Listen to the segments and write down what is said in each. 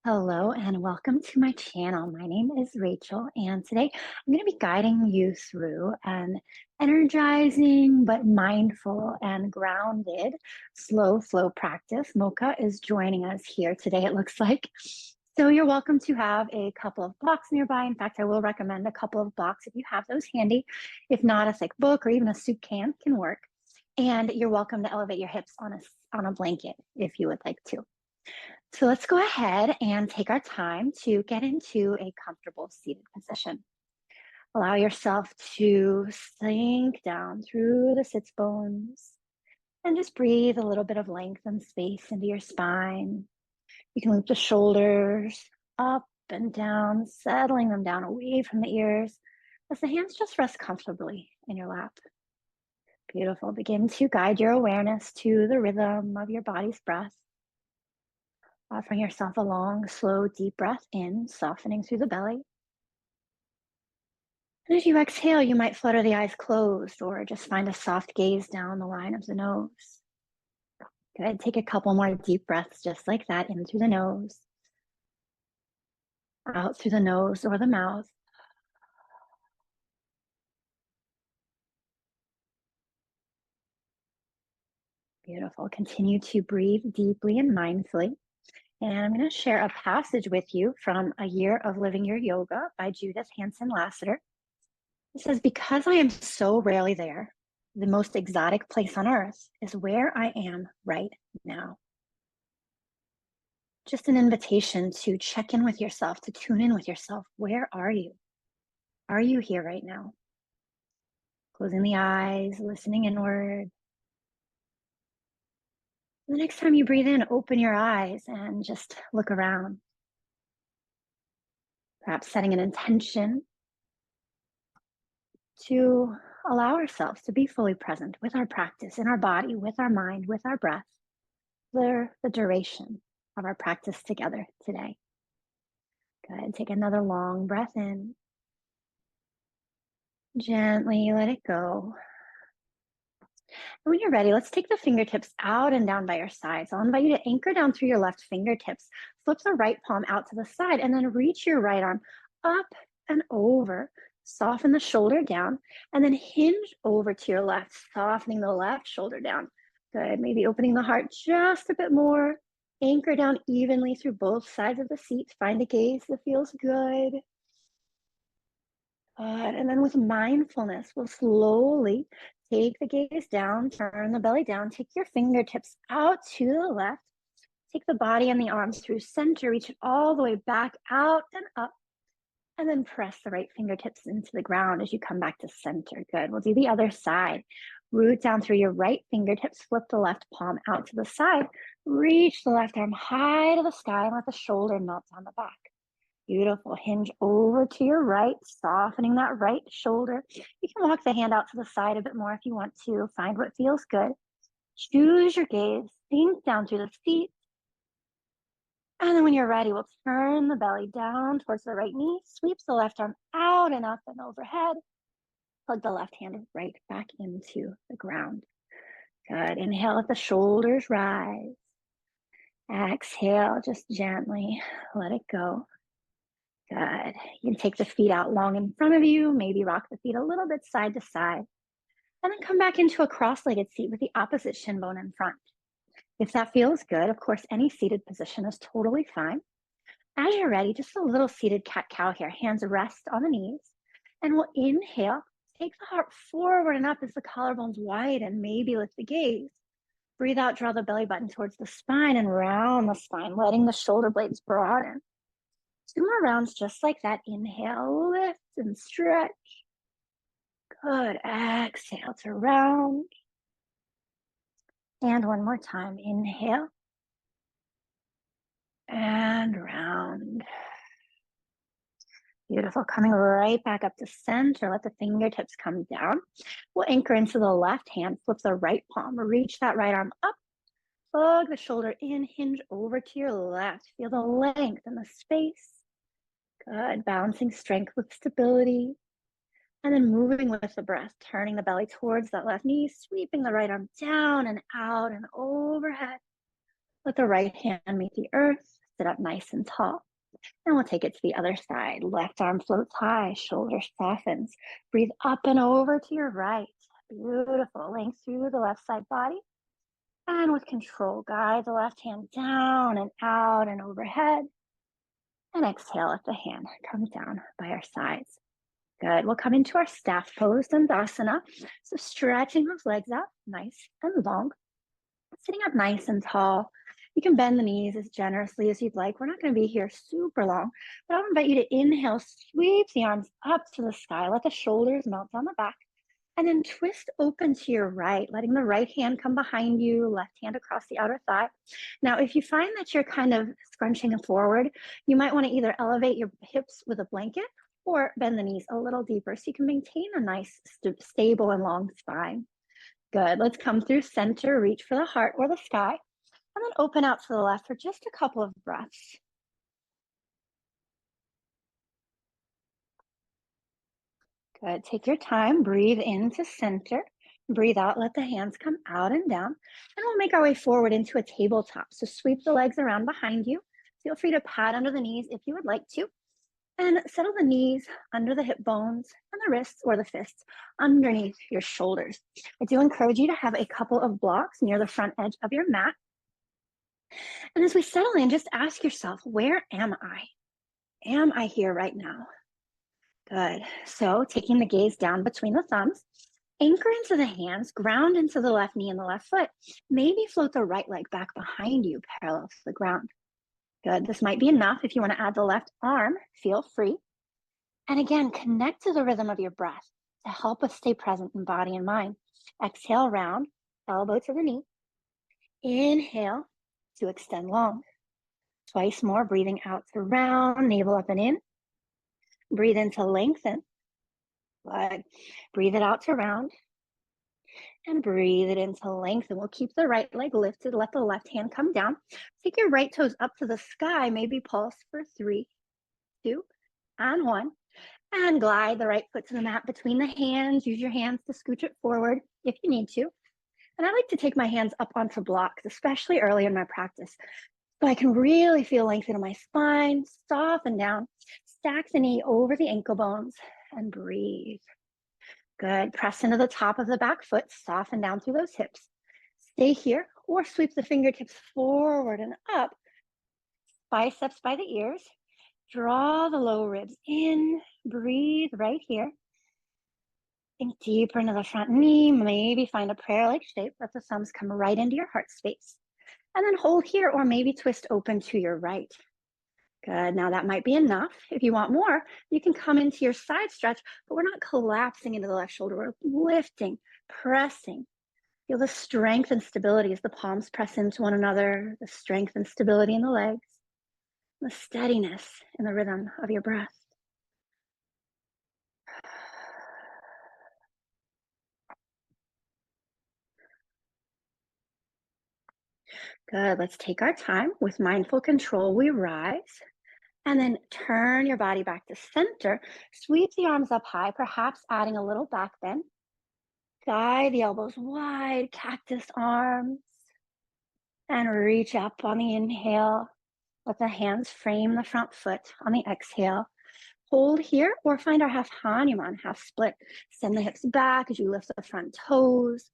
Hello and welcome to my channel. My name is Rachel, and today I'm going to be guiding you through an energizing but mindful and grounded slow flow practice. Mocha is joining us here today, it looks like. So you're welcome to have a couple of blocks nearby. In fact, I will recommend a couple of blocks if you have those handy. If not, a thick book or even a soup can work. And you're welcome to elevate your hips on a blanket if you would like to. So let's go ahead and take our time to get into a comfortable seated position. Allow yourself to sink down through the sits bones and just breathe a little bit of length and space into your spine. You can loop the shoulders up and down, settling them down away from the ears as the hands just rest comfortably in your lap. Beautiful. Begin to guide your awareness to the rhythm of your body's breath. Offering yourself a long, slow, deep breath in, softening through the belly. And as you exhale, you might flutter the eyes closed or just find a soft gaze down the line of the nose. Good. Take a couple more deep breaths just like that, in through the nose, out through the nose or the mouth. Beautiful. Continue to breathe deeply and mindfully. And I'm going to share a passage with you from A Year of Living Your Yoga by Judith Hanson-Lassiter. It says, because I am so rarely there, the most exotic place on earth is where I am right now. Just an invitation to check in with yourself, to tune in with yourself. Where are you? Are you here right now? Closing the eyes, listening inward. The next time you breathe in, open your eyes and just look around. Perhaps setting an intention to allow ourselves to be fully present with our practice, in our body, with our mind, with our breath, for the duration of our practice together today. Good. Take another long breath in. Gently let it go. And when you're ready, let's take the fingertips out and down by your sides. I'll invite you to anchor down through your left fingertips. Flip the right palm out to the side and then reach your right arm up and over. Soften the shoulder down and then hinge over to your left, softening the left shoulder down. Good. Maybe opening the heart just a bit more. Anchor down evenly through both sides of the seat. Find a gaze that feels good. Good. And then with mindfulness, we'll slowly take the gaze down, turn the belly down, take your fingertips out to the left. Take the body and the arms through center, reach it all the way back out and up. And then press the right fingertips into the ground as you come back to center. Good. We'll do the other side. Root down through your right fingertips, flip the left palm out to the side, reach the left arm high to the sky and let the shoulder melt down the back. Beautiful. Hinge over to your right, softening that right shoulder. You can walk the hand out to the side a bit more if you want to. Find what feels good. Choose your gaze. Sink down through the feet. And then when you're ready, we'll turn the belly down towards the right knee, sweeps the left arm out and up and overhead. Plug the left hand right back into the ground. Good. Inhale, let the shoulders rise. Exhale, just gently let it go. Good. You can take the feet out long in front of you, maybe rock the feet a little bit side to side, and then come back into a cross-legged seat with the opposite shin bone in front. If that feels good, of course, any seated position is totally fine. As you're ready, just a little seated cat-cow here. Hands rest on the knees, and we'll inhale. Take the heart forward and up as the collarbones widen, maybe lift the gaze. Breathe out, draw the belly button towards the spine and round the spine, letting the shoulder blades broaden. 2 more rounds just like that. Inhale, lift and stretch. Good. Exhale to round. And one more time. Inhale. And round. Beautiful. Coming right back up to center. Let the fingertips come down. We'll anchor into the left hand. Flip the right palm. Reach that right arm up. Plug the shoulder in. Hinge over to your left. Feel the length and the space. Good. Balancing strength with stability. And then moving with the breath, turning the belly towards that left knee, sweeping the right arm down and out and overhead. Let the right hand meet the earth. Sit up nice and tall. And we'll take it to the other side. Left arm floats high, shoulder softens. Breathe up and over to your right. Beautiful. Length through the left side body. And with control, guide the left hand down and out and overhead. And exhale, let the hand come down by our sides. Good. We'll come into our staff pose, Dandasana. So stretching those legs out, nice and long. Sitting up nice and tall. You can bend the knees as generously as you'd like. We're not going to be here super long, but I'll invite you to inhale, sweep the arms up to the sky. Let the shoulders melt down the back. And then twist open to your right, letting the right hand come behind you, left hand across the outer thigh. Now, if you find that you're kind of scrunching forward, you might want to either elevate your hips with a blanket or bend the knees a little deeper so you can maintain a nice, stable and long spine. Good. Let's come through center, reach for the heart or the sky, and then open out to the left for just a couple of breaths. Good. Take your time. Breathe into center. Breathe out. Let the hands come out and down. And we'll make our way forward into a tabletop. So sweep the legs around behind you. Feel free to pat under the knees if you would like to. And settle the knees under the hip bones and the wrists or the fists underneath your shoulders. I do encourage you to have a couple of blocks near the front edge of your mat. And as we settle in, just ask yourself, where am I? Am I here right now? Good. So taking the gaze down between the thumbs, anchor into the hands, ground into the left knee and the left foot. Maybe float the right leg back behind you, parallel to the ground. Good. This might be enough. If you want to add the left arm, feel free. And again, connect to the rhythm of your breath to help us stay present in body and mind. Exhale, round, elbow to the knee. Inhale to extend long. Twice more, breathing out to round, navel up and in. Breathe in to lengthen. Good. Breathe it out to round. And breathe it in to lengthen. We'll keep the right leg lifted. Let the left hand come down. Take your right toes up to the sky. Maybe pulse for 3, 2, and 1. And glide the right foot to the mat between the hands. Use your hands to scooch it forward if you need to. And I like to take my hands up onto blocks, especially early in my practice, so I can really feel length in my spine, soften down, stack the knee over the ankle bones, and breathe. Good. Press into the top of the back foot, soften down through those hips. Stay here or sweep the fingertips forward and up. Biceps by the ears. Draw the low ribs in. Breathe right here. Think deeper into the front knee. Maybe find a prayer-like shape. Let the thumbs come right into your heart space. And then hold here or maybe twist open to your right. Good. Now that might be enough. If you want more, you can come into your side stretch, but we're not collapsing into the left shoulder. We're lifting, pressing. Feel the strength and stability as the palms press into one another, the strength and stability in the legs, the steadiness in the rhythm of your breath. Good. Let's take our time. With mindful control, we rise. And then turn your body back to center. Sweep the arms up high, perhaps adding a little back bend. Guide the elbows wide, cactus arms. And reach up on the inhale. Let the hands frame the front foot on the exhale. Hold here or find our half Hanuman, half split. Send the hips back as you lift the front toes.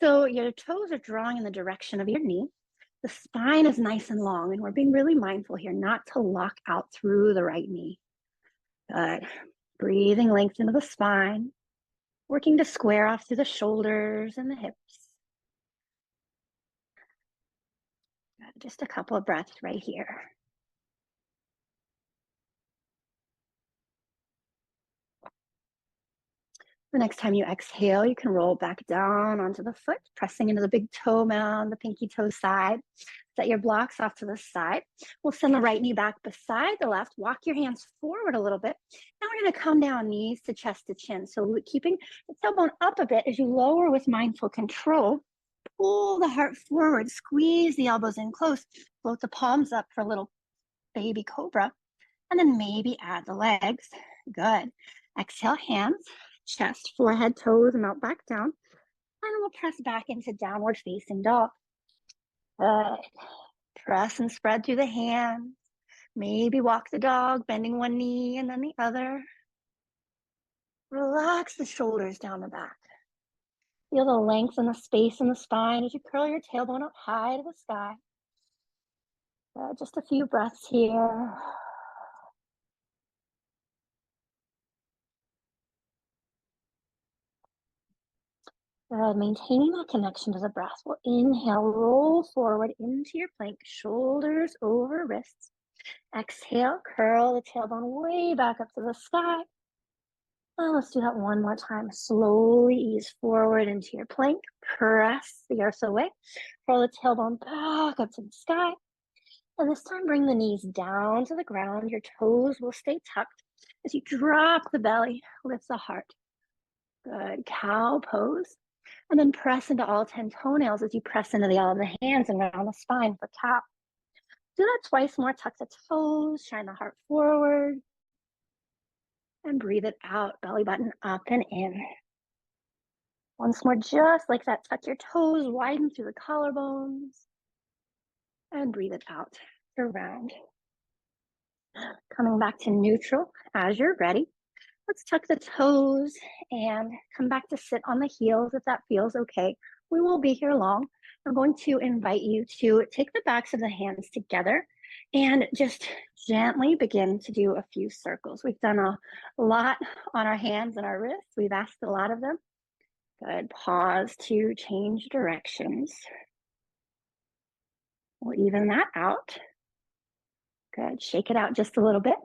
So your toes are drawing in the direction of your knee. The spine is nice and long, and we're being really mindful here not to lock out through the right knee. Good. Breathing length into the spine, working to square off through the shoulders and the hips. Good. Just a couple of breaths right here. The next time you exhale, you can roll back down onto the foot, pressing into the big toe mound, the pinky toe side. Set your blocks off to the side. We'll send the right knee back beside the left. Walk your hands forward a little bit. Now we're going to come down, knees to chest to chin. So keeping the tailbone up a bit as you lower with mindful control. Pull the heart forward, squeeze the elbows in close, float the palms up for a little baby cobra, and then maybe add the legs. Good. Exhale, hands, chest, forehead, toes, melt back down. And we'll press back into downward facing dog. Good. Press and spread through the hands. Maybe walk the dog, bending one knee and then the other. Relax the shoulders down the back. Feel the length and the space in the spine as you curl your tailbone up high to the sky. Just a few breaths here. Maintaining that connection to the breath. We'll inhale, roll forward into your plank, shoulders over wrists. Exhale, curl the tailbone way back up to the sky. And let's do that one more time. Slowly ease forward into your plank. Press the earth away. Curl the tailbone back up to the sky. And this time, bring the knees down to the ground. Your toes will stay tucked as you drop the belly, lift the heart. Good. Cow pose. And then press into all 10 toenails as you press into the all of the hands and around the spine for cow. Do that twice more. Tuck the toes, shine the heart forward. And breathe it out, belly button up and in. Once more, just like that, tuck your toes, widen through the collarbones. And breathe it out to round. Coming back to neutral as you're ready. Let's tuck the toes and come back to sit on the heels if that feels okay. We won't be here long. I'm going to invite you to take the backs of the hands together and just gently begin to do a few circles. We've done a lot on our hands and our wrists. We've asked a lot of them. Good. Pause to change directions. We'll even that out. Good. Shake it out just a little bit.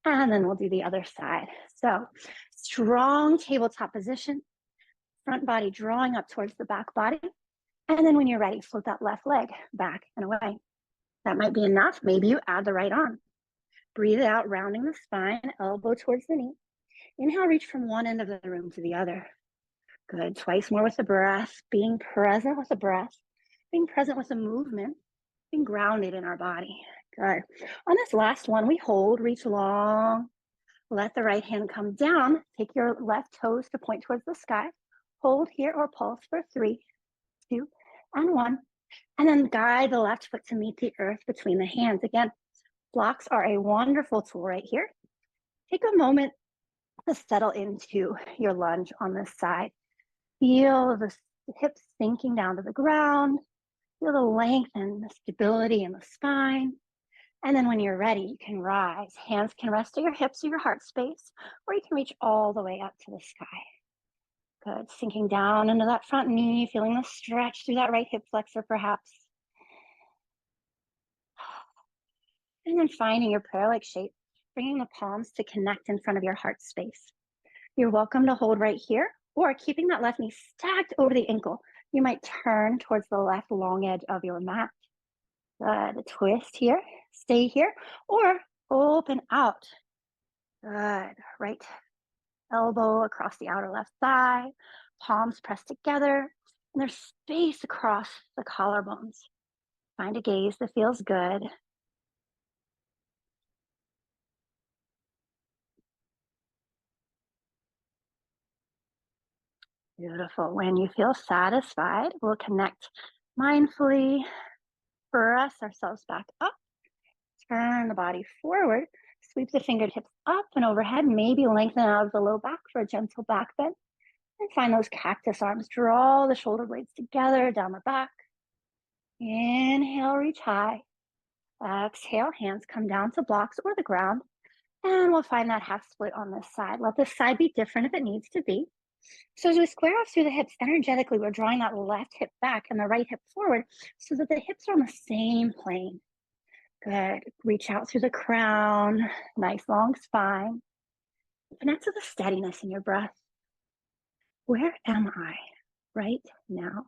And then we'll do the other side. So strong tabletop position, front body drawing up towards the back body. And then when you're ready, float that left leg back and away. That might be enough. Maybe you add the right arm. Breathe it out, rounding the spine, elbow towards the knee. Inhale, reach from one end of the room to the other. Good. Twice more with the breath, being present with the breath, being present with the movement, being grounded in our body. Good. On this last one, we hold, reach long, let the right hand come down, take your left toes to point towards the sky, hold here or pulse for 3, 2, and 1, and then guide the left foot to meet the earth between the hands. Again, blocks are a wonderful tool right here. Take a moment to settle into your lunge on this side. Feel the hips sinking down to the ground, feel the length and the stability in the spine. And then when you're ready, you can rise. Hands can rest at your hips or your heart space, or you can reach all the way up to the sky. Good. Sinking down into that front knee, feeling the stretch through that right hip flexor perhaps. And then finding your prayer-like shape, bringing the palms to connect in front of your heart space. You're welcome to hold right here, or keeping that left knee stacked over the ankle. You might turn towards the left long edge of your mat. Good. Twist here, stay here, or open out. Good. Right elbow across the outer left thigh, palms pressed together, and there's space across the collarbones. Find a gaze that feels good. Beautiful. When you feel satisfied, we'll connect mindfully, press ourselves back up, turn the body forward, sweep the fingertips up and overhead, maybe lengthen out of the low back for a gentle back bend. And find those cactus arms. Draw the shoulder blades together down the back. Inhale, reach high. Exhale, hands come down to blocks or the ground. And we'll find that half split on this side. Let this side be different if it needs to be. So as we square off through the hips, energetically, we're drawing that left hip back and the right hip forward so that the hips are on the same plane. Good. Reach out through the crown. Nice long spine. Connect to the steadiness in your breath. Where am I right now?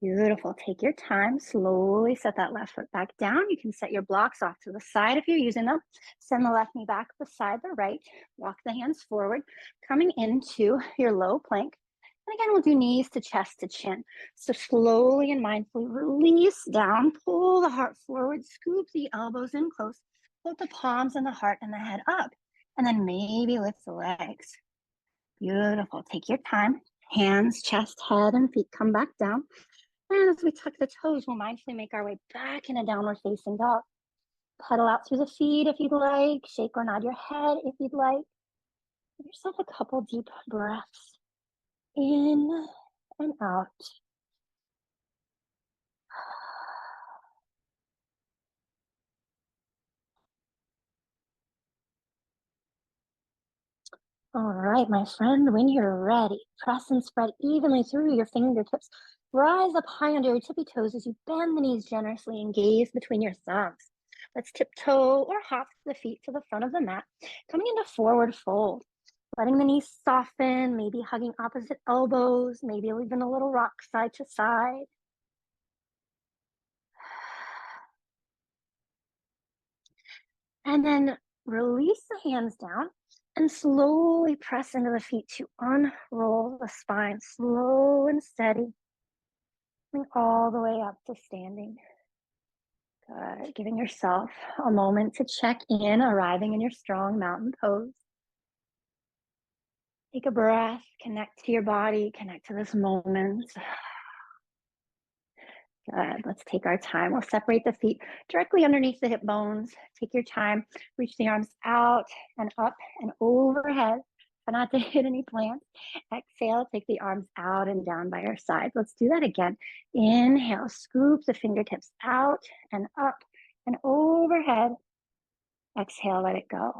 Beautiful. Take your time. Slowly set that left foot back down. You can set your blocks off to the side if you're using them. Send the left knee back beside the right. Walk the hands forward, coming into your low plank. And again, we'll do knees to chest to chin. So slowly and mindfully release down, pull the heart forward, scoop the elbows in close, float the palms and the heart and the head up, and then maybe lift the legs. Beautiful. Take your time. Hands, chest, head, and feet come back down. And as we tuck the toes, we'll mindfully make our way back in a downward facing dog. Pedal out through the feet if you'd like. Shake or nod your head if you'd like. Give yourself a couple deep breaths in and out. All right, my friend, when you're ready, press and spread evenly through your fingertips. Rise up high under your tippy toes as you bend the knees generously and gaze between your thumbs. Let's tiptoe or hop the feet to the front of the mat, coming into forward fold. Letting the knees soften, maybe hugging opposite elbows, maybe even a little rock side to side. And then release the hands down and slowly press into the feet to unroll the spine, slow and steady, coming all the way up to standing. Good. Giving yourself a moment to check in, arriving in your strong mountain pose. Take a breath, connect to your body, connect to this moment. Good. Let's take our time. We'll separate the feet directly underneath the hip bones. Take your time. Reach the arms out and up and overhead. Try not to hit any plants. Exhale. Take the arms out and down by your side. Let's do that again. Inhale. Scoop the fingertips out and up and overhead. Exhale. Let it go.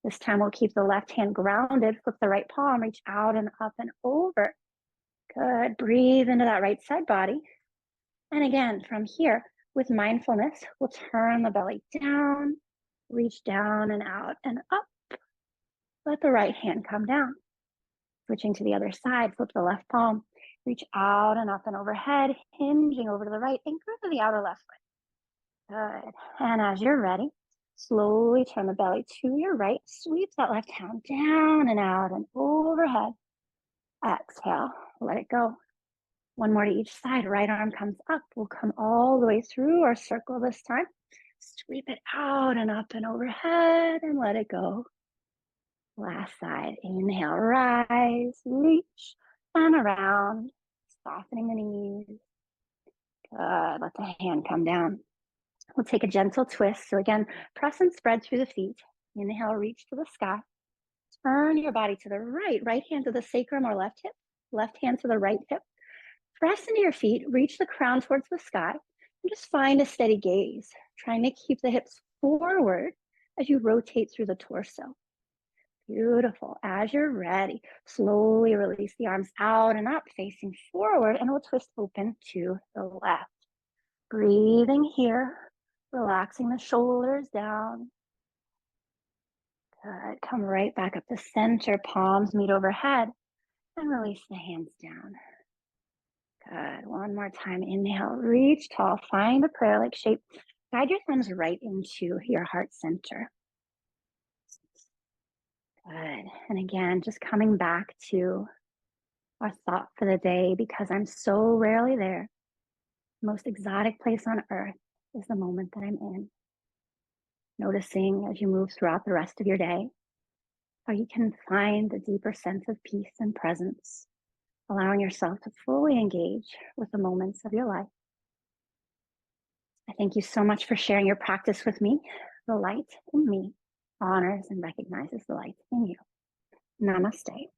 This time we'll keep the left hand grounded. Flip the right palm. Reach out and up and over. Good. Breathe into that right side body. And again, from here, with mindfulness, we'll turn the belly down, reach down and out and up. Let the right hand come down. Switching to the other side, flip the left palm, reach out and up and overhead, hinging over to the right, anchor to the outer left foot. Good. And as you're ready, slowly turn the belly to your right, sweep that left hand down and out and overhead. Exhale, let it go. One more to each side. Right arm comes up. We'll come all the way through our circle this time. Sweep it out and up and overhead and let it go. Last side. Inhale, rise, reach, and around. Softening the knees. Good. Let the hand come down. We'll take a gentle twist. So again, press and spread through the feet. Inhale, reach to the sky. Turn your body to the right. Right hand to the sacrum or left hip. Left hand to the right hip. Press into your feet, reach the crown towards the sky, and just find a steady gaze, trying to keep the hips forward as you rotate through the torso. Beautiful. As you're ready, slowly release the arms out and up, facing forward, and we'll twist open to the left. Breathing here, relaxing the shoulders down. Good. Come right back up to center, palms meet overhead, and release the hands down. Good. One more time. Inhale, reach tall, find a prayer-like shape. Guide your thumbs right into your heart center. Good. And again, just coming back to our thought for the day, because I'm so rarely there. The most exotic place on earth is the moment that I'm in. Noticing as you move throughout the rest of your day, how you can find a deeper sense of peace and presence, allowing yourself to fully engage with the moments of your life. I thank you so much for sharing your practice with me. The light in me honors and recognizes the light in you. Namaste.